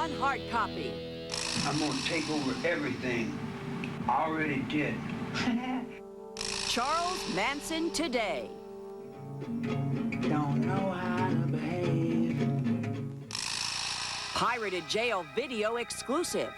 on hard copy. I'm gonna take over everything. I already did. Charles Manson Today. Don't know how to behave. Pirated jail video exclusive.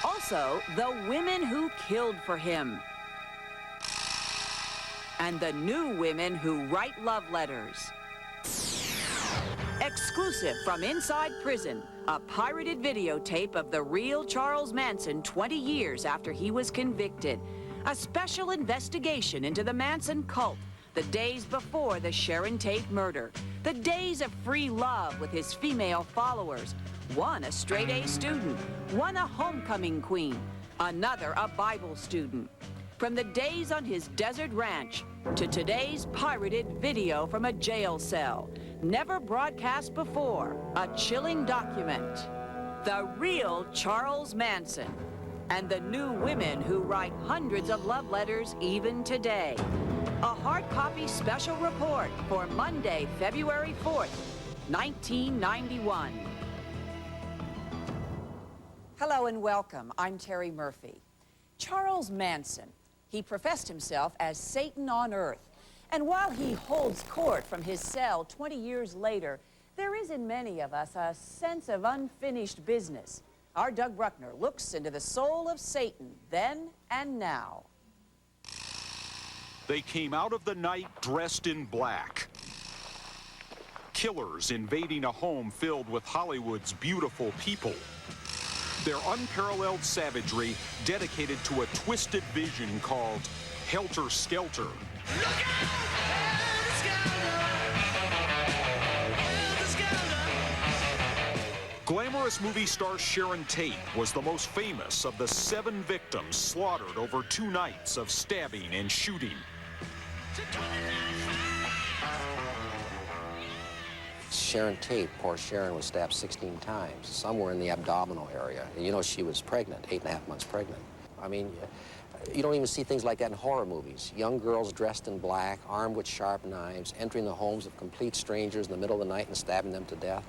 Also, the women who killed for him. And the new women who write love letters. Exclusive from inside prison, a pirated videotape of the real Charles Manson 20 years after he was convicted. A special investigation into the Manson cult, the days before the Sharon Tate murder. The days of free love with his female followers. One a straight-A student, one a homecoming queen, another a Bible student. From the days on his desert ranch to today's pirated video from a jail cell. Never broadcast before, a chilling document. The real Charles Manson and the new women who write hundreds of love letters even today. A hard copy special report for Monday, February 4th, 1991. Hello and welcome. I'm Terry Murphy. Charles Manson. He professed himself as Satan on earth. And while he holds court from his cell 20 years later, there is in many of us a sense of unfinished business. Our Doug Bruckner looks into the soul of Satan then and now. They came out of the night dressed in black. Killers invading a home filled with Hollywood's beautiful people. Their unparalleled savagery dedicated to a twisted vision called Helter Skelter. Look out! Glamorous movie star Sharon Tate was the most famous of the 7 victims slaughtered over 2 nights of stabbing and shooting. Sharon Tate, poor Sharon, was stabbed 16 times, somewhere in the abdominal area. You know, she was pregnant, 8.5 months pregnant. I mean, you don't even see things like that in horror movies. Young girls dressed in black, armed with sharp knives, entering the homes of complete strangers in the middle of the night and stabbing them to death.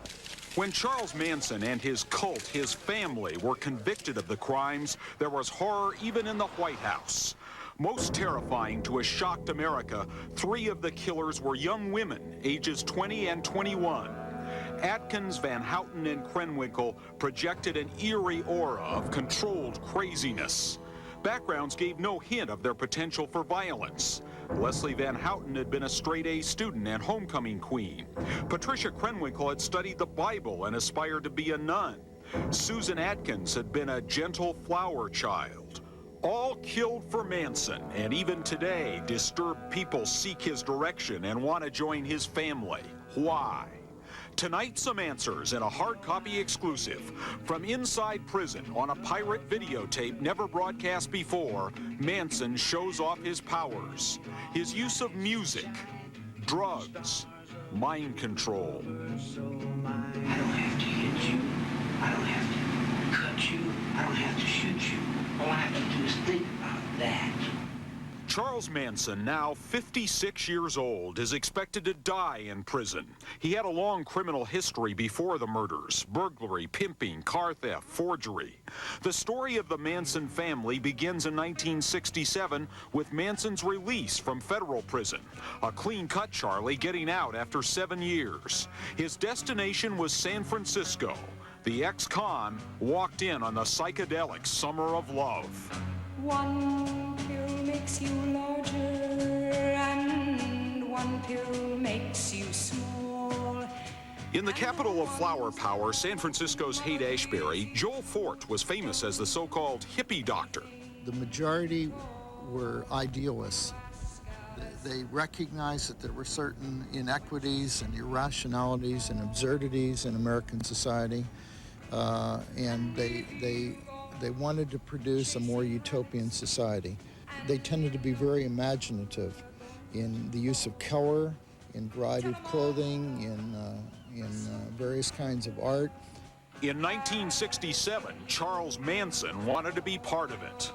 When Charles Manson and his cult, his family, were convicted of the crimes, there was horror even in the White House. Most terrifying to a shocked America, 3 of the killers were young women, ages 20 and 21. Atkins, Van Houten, and Krenwinkel projected an eerie aura of controlled craziness. Backgrounds gave no hint of their potential for violence. Leslie Van Houten had been a straight-A student and homecoming queen. Patricia Krenwinkel had studied the Bible and aspired to be a nun. Susan Atkins had been a gentle flower child. All killed for Manson, and even today, disturbed people seek his direction and want to join his family. Why? Tonight, some answers in a hard copy exclusive. From inside prison on a pirate videotape never broadcast before, Manson shows off his powers. His use of music, drugs, mind control. I don't have to hit you. I don't have to cut you. I don't have to shoot you. All I have to do is think about that. Charles Manson, now 56 years old, is expected to die in prison. He had a long criminal history before the murders: burglary, pimping, car theft, forgery. The story of the Manson family begins in 1967 with Manson's release from federal prison. A clean-cut Charlie getting out after 7 years. His destination was San Francisco. The ex-con walked in on the psychedelic summer of love. One pill makes you larger, and one pill makes you small. In the capital of flower power, San Francisco's Haight-Ashbury, Joel Fort was famous as the so-called hippie doctor. The majority were idealists. They recognized that there were certain inequities and irrationalities and absurdities in American society, and they wanted to produce a more utopian society. They tended to be very imaginative in the use of color, in variety of clothing, in various kinds of art. In 1967, Charles Manson wanted to be part of it.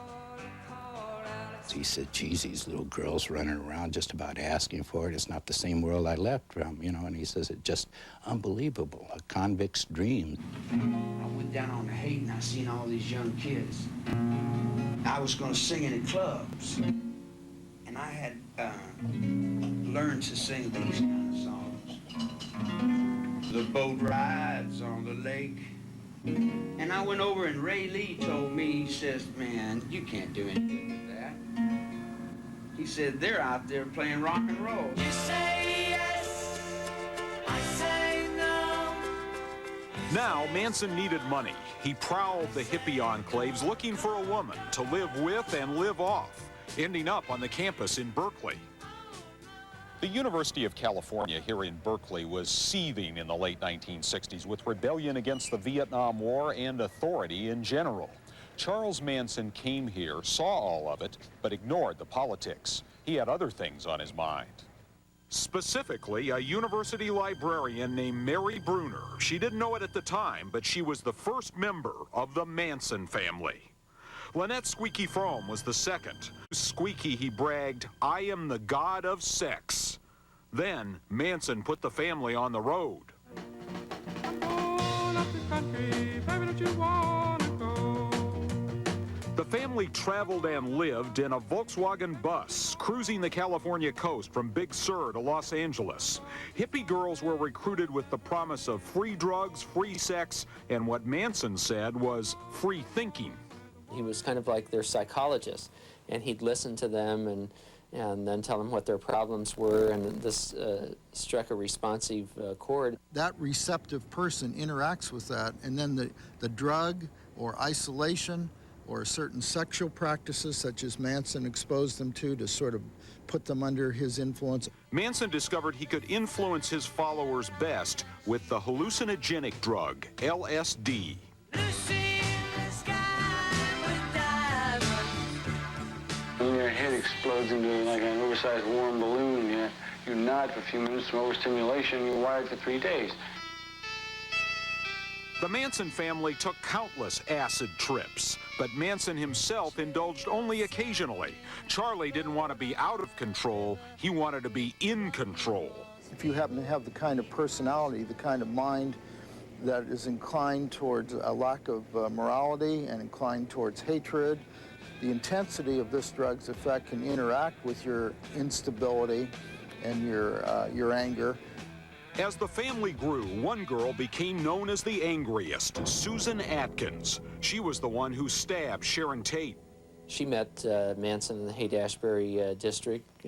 He said, geez, these little girls running around just about asking for it. It's not the same world I left from, you know, and he says it's just unbelievable, a convict's dream. I went down on the Haight and I seen all these young kids. I was going to sing in the clubs, and I had learned to sing these kind of songs. The boat rides on the lake. And I went over and Ray Lee told me, he says, man, you can't do anything with that. He said, they're out there playing rock and roll. You say yes, I say no. Now, Manson needed money. He prowled the hippie enclaves looking for a woman to live with and live off, ending up on the campus in Berkeley. The University of California here in Berkeley was seething in the late 1960s with rebellion against the Vietnam War and authority in general. Charles Manson came here, saw all of it, but ignored the politics. He had other things on his mind. Specifically, a university librarian named Mary Bruner. She didn't know it at the time, but she was the first member of the Manson family. Lynette Squeaky Frome was the second. Squeaky, he bragged, I am the god of sex. Then Manson put the family on the road. The family traveled and lived in a Volkswagen bus, cruising the California coast from Big Sur to Los Angeles. Hippie girls were recruited with the promise of free drugs, free sex, and what Manson said was free thinking. He was kind of like their psychologist, and he'd listen to them and then tell them what their problems were, and this struck a responsive chord. That receptive person interacts with that, and then the drug or isolation or certain sexual practices such as Manson exposed them to sort of put them under his influence. Manson discovered he could influence his followers best with the hallucinogenic drug, LSD. When your head explodes into like an oversized warm balloon, you nod for a few minutes from overstimulation, you're wired for 3 days. The Manson family took countless acid trips, but Manson himself indulged only occasionally. Charlie didn't want to be out of control, he wanted to be in control. If you happen to have the kind of personality, the kind of mind that is inclined towards a lack of morality and inclined towards hatred, the intensity of this drug's effect can interact with your instability and your anger. As the family grew, one girl became known as the angriest, Susan Atkins. She was the one who stabbed Sharon Tate. She met Manson in the Haight-Ashbury district,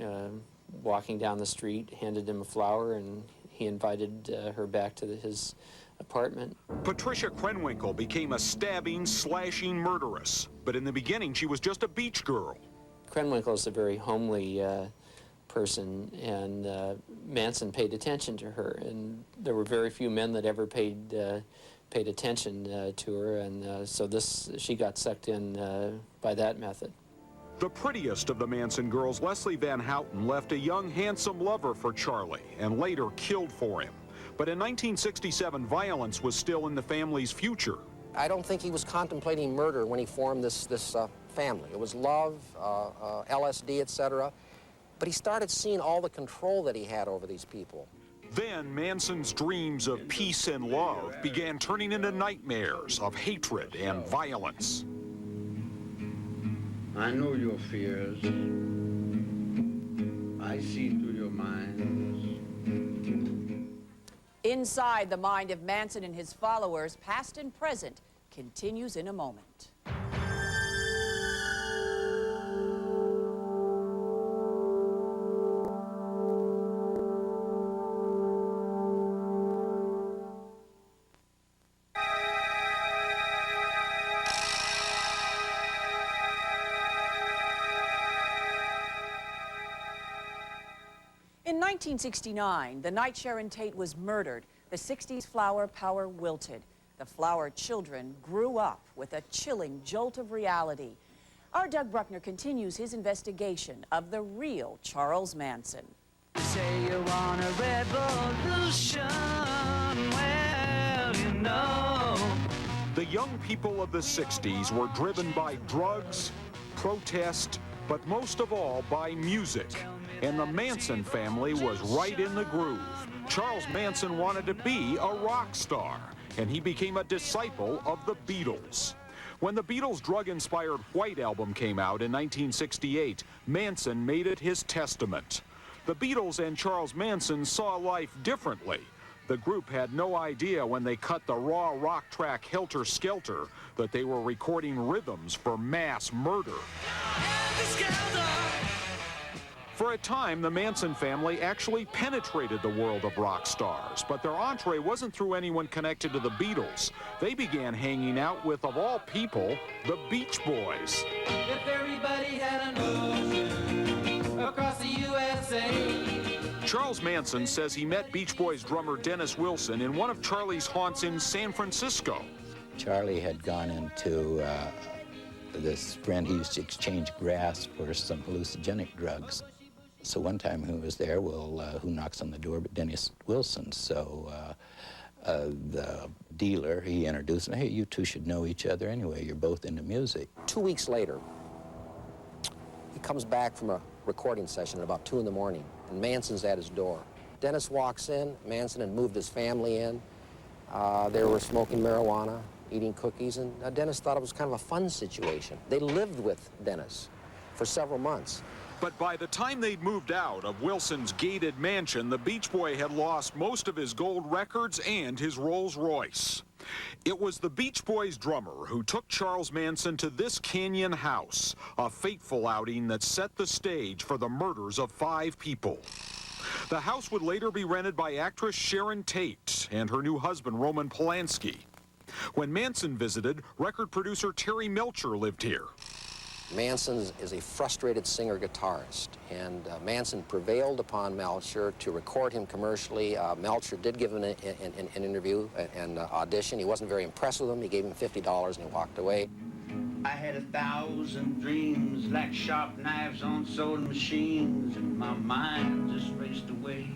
walking down the street, handed him a flower, and he invited her back to his apartment. Patricia Krenwinkel became a stabbing, slashing murderess, but in the beginning she was just a beach girl. Krenwinkel is a very homely person, and Manson paid attention to her, and there were very few men that ever paid attention to her, and so she got sucked in by that method. The prettiest of the Manson girls, Leslie Van Houten, left a young, handsome lover for Charlie and later killed for him. But in 1967, violence was still in the family's future. I don't think he was contemplating murder when he formed this family. It was love, LSD, etc. But he started seeing all the control that he had over these people. Then Manson's dreams of peace and love began turning into nightmares of hatred and violence. I know your fears. I see through your minds. Inside the mind of Manson and his followers, past and present, continues in a moment. In 1969, the night Sharon Tate was murdered, the 60s flower power wilted. The flower children grew up with a chilling jolt of reality. Our Doug Bruckner continues his investigation of the real Charles Manson. Say you want a revolution, well, you know. The young people of the 60s were driven by drugs, protest, but most of all by music. And the Manson family was right in the groove. Charles Manson wanted to be a rock star, and he became a disciple of the Beatles. When the Beatles' drug-inspired White album came out in 1968, Manson made it his testament. The Beatles and Charles Manson saw life differently. The group had no idea when they cut the raw rock track Helter Skelter that they were recording rhythms for mass murder. For a time, the Manson family actually penetrated the world of rock stars, but their entree wasn't through anyone connected to the Beatles. They began hanging out with, of all people, the Beach Boys. If everybody had an ocean across the USA. Charles Manson says he met Beach Boys drummer Dennis Wilson in one of Charlie's haunts in San Francisco. Charlie had gone into this friend. He used to exchange grass for some hallucinogenic drugs. So one time he was there, well, who knocks on the door but Dennis Wilson? So the dealer, he introduced him, hey, you two should know each other anyway, you're both into music. 2 weeks later, he comes back from a recording session at about 2 in the morning, and Manson's at his door. Dennis walks in, Manson had moved his family in. They were smoking marijuana, eating cookies, and Dennis thought it was kind of a fun situation. They lived with Dennis for several months. But by the time they'd moved out of Wilson's gated mansion, the Beach Boy had lost most of his gold records and his Rolls Royce. It was the Beach Boys drummer who took Charles Manson to this canyon house, a fateful outing that set the stage for the murders of 5 people. The house would later be rented by actress Sharon Tate and her new husband, Roman Polanski. When Manson visited, record producer Terry Melcher lived here. Manson is a frustrated singer-guitarist, and Manson prevailed upon Melcher to record him commercially. Melcher did give him an interview and audition. He wasn't very impressed with him. He gave him $50 and he walked away. I had 1,000 dreams like sharp knives on sewing machines, and my mind just raced away.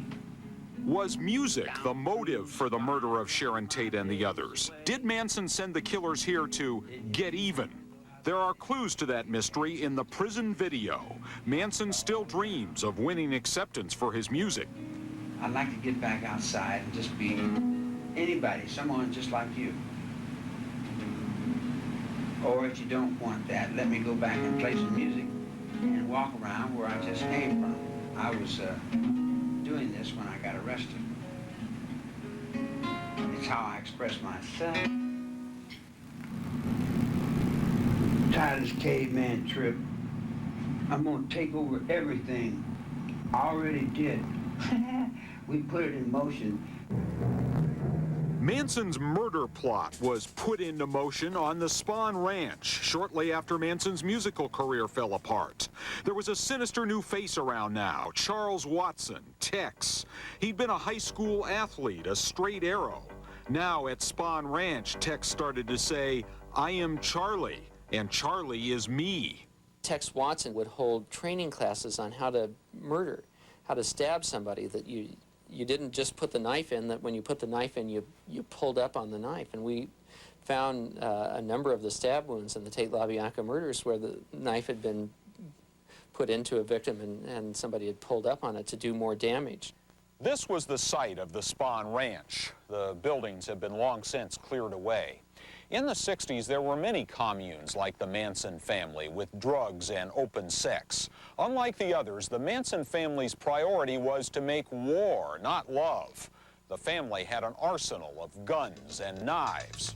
Was music the motive for the murder of Sharon Tate and the others? Did Manson send the killers here to get even? There are clues to that mystery in the prison video. Manson still dreams of winning acceptance for his music. I'd like to get back outside and just be anybody, someone just like you. Or if you don't want that, let me go back and play some music and walk around where I just came from. I was doing this when I got arrested. It's how I express myself. Tired of this caveman trip. I'm gonna take over everything. I already did. We put it in motion. Manson's murder plot was put into motion on the Spahn Ranch shortly after Manson's musical career fell apart. There was a sinister new face around now, Charles Watson, Tex. He'd been a high school athlete, a straight arrow. Now at Spahn Ranch, Tex started to say, I am Charlie. And Charlie is me. Tex Watson would hold training classes on how to murder, how to stab somebody, that you didn't just put the knife in, that when you put the knife in, you pulled up on the knife. And we found a number of the stab wounds in the Tate LaBianca murders where the knife had been put into a victim and somebody had pulled up on it to do more damage. This was the site of the Spahn Ranch. The buildings have been long since cleared away. In the 60s, there were many communes like the Manson family with drugs and open sex. Unlike the others, the Manson family's priority was to make war, not love. The family had an arsenal of guns and knives.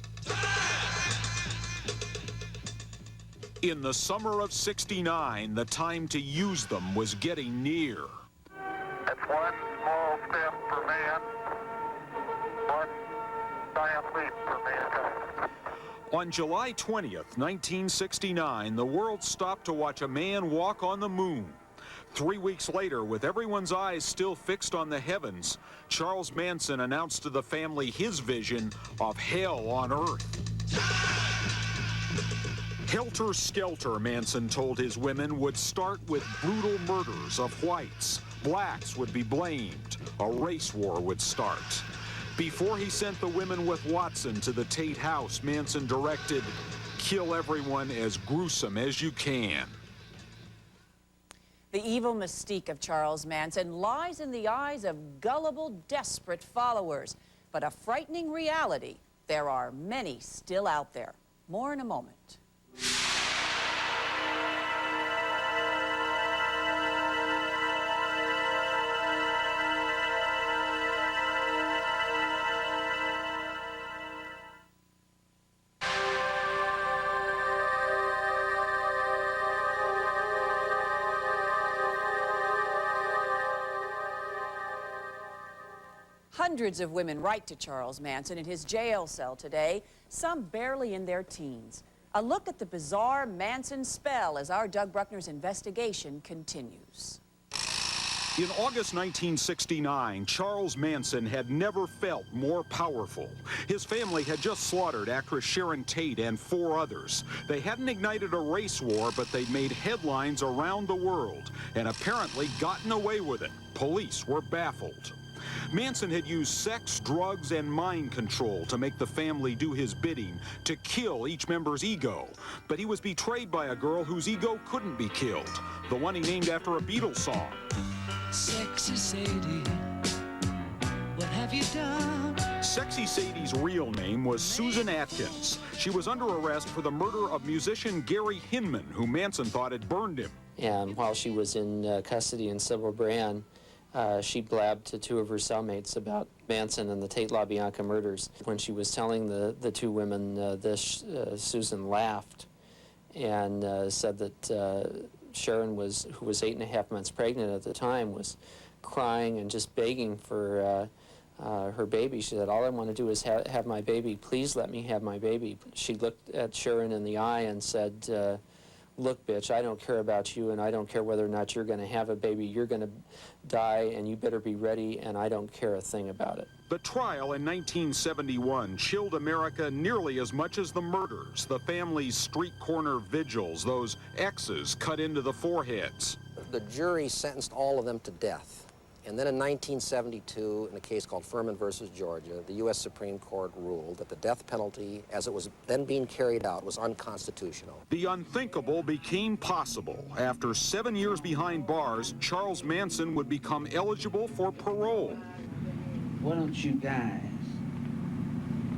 In the summer of '69, the time to use them was getting near. It's one small step for man, one giant leap for mankind. On July 20th, 1969, the world stopped to watch a man walk on the moon. 3 weeks later, with everyone's eyes still fixed on the heavens, Charles Manson announced to the family his vision of hell on earth. Helter Skelter, Manson told his women, would start with brutal murders of whites. Blacks would be blamed. A race war would start. Before he sent the women with Watson to the Tate house, Manson directed, kill everyone as gruesome as you can. The evil mystique of Charles Manson lies in the eyes of gullible, desperate followers. But a frightening reality, there are many still out there. More in a moment. Hundreds of women write to Charles Manson in his jail cell today, some barely in their teens. A look at the bizarre Manson spell as our Doug Bruckner's investigation continues. In August 1969, Charles Manson had never felt more powerful. His family had just slaughtered actress Sharon Tate and 4 others. They hadn't ignited a race war, but they'd made headlines around the world and apparently gotten away with it. Police were baffled. Manson had used sex, drugs, and mind control to make the family do his bidding, to kill each member's ego. But he was betrayed by a girl whose ego couldn't be killed, the one he named after a Beatles song. Sexy Sadie, what have you done? Sexy Sadie's real name was Susan Atkins. She was under arrest for the murder of musician Gary Hinman, who Manson thought had burned him. And while she was in custody in Civil Brand, she blabbed to 2 of her cellmates about Manson and the Tate LaBianca murders. When she was telling the 2 women this, Susan laughed and said that Sharon, who was 8.5 months pregnant at the time, was crying and just begging for her baby. She said, "All I want to do is have my baby. Please let me have my baby." She looked at Sharon in the eye and said, "Look, bitch, I don't care about you, and I don't care whether or not you're going to have a baby. You're going to die, and you better be ready, and I don't care a thing about it." The trial in 1971 chilled America nearly as much as the murders, the family's street corner vigils, those X's cut into the foreheads. The jury sentenced all of them to death. And then in 1972, in a case called Furman versus Georgia, the U.S. Supreme Court ruled that the death penalty, as it was then being carried out, was unconstitutional. The unthinkable became possible. After 7 years behind bars, Charles Manson would become eligible for parole. Why don't you guys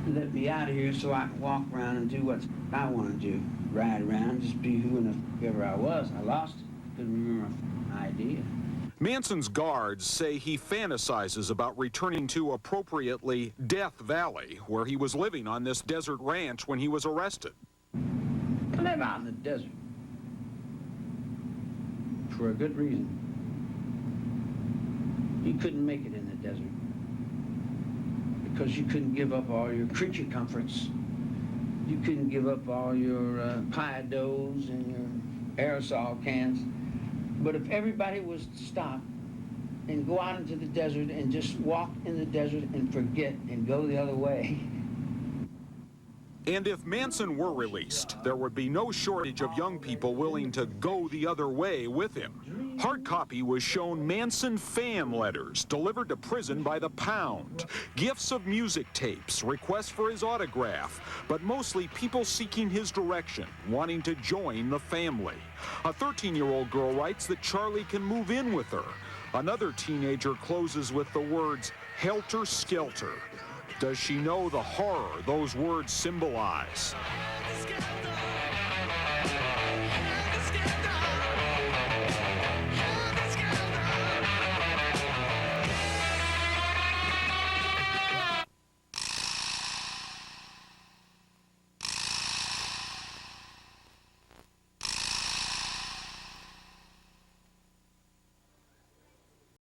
let me out of here so I can walk around and do what I want to do? Ride around, just be whoever I was. I lost it. Couldn't remember my idea. Manson's guards say he fantasizes about returning to, appropriately, Death Valley, where he was living on this desert ranch when he was arrested. I live out in the desert. For a good reason. You couldn't make it in the desert. Because you couldn't give up all your creature comforts. You couldn't give up all your pie doughs and your aerosol cans. But if everybody was to stop and go out into the desert and just walk in the desert and forget and go the other way. And if Manson were released, there would be no shortage of young people willing to go the other way with him. Hard copy was shown Manson fan letters delivered to prison by the pound, gifts of music tapes, requests for his autograph, but mostly people seeking his direction, wanting to join the family. A 13-year-old girl writes that Charlie can move in with her. Another teenager closes with the words, "Helter Skelter." Does she know the horror those words symbolize?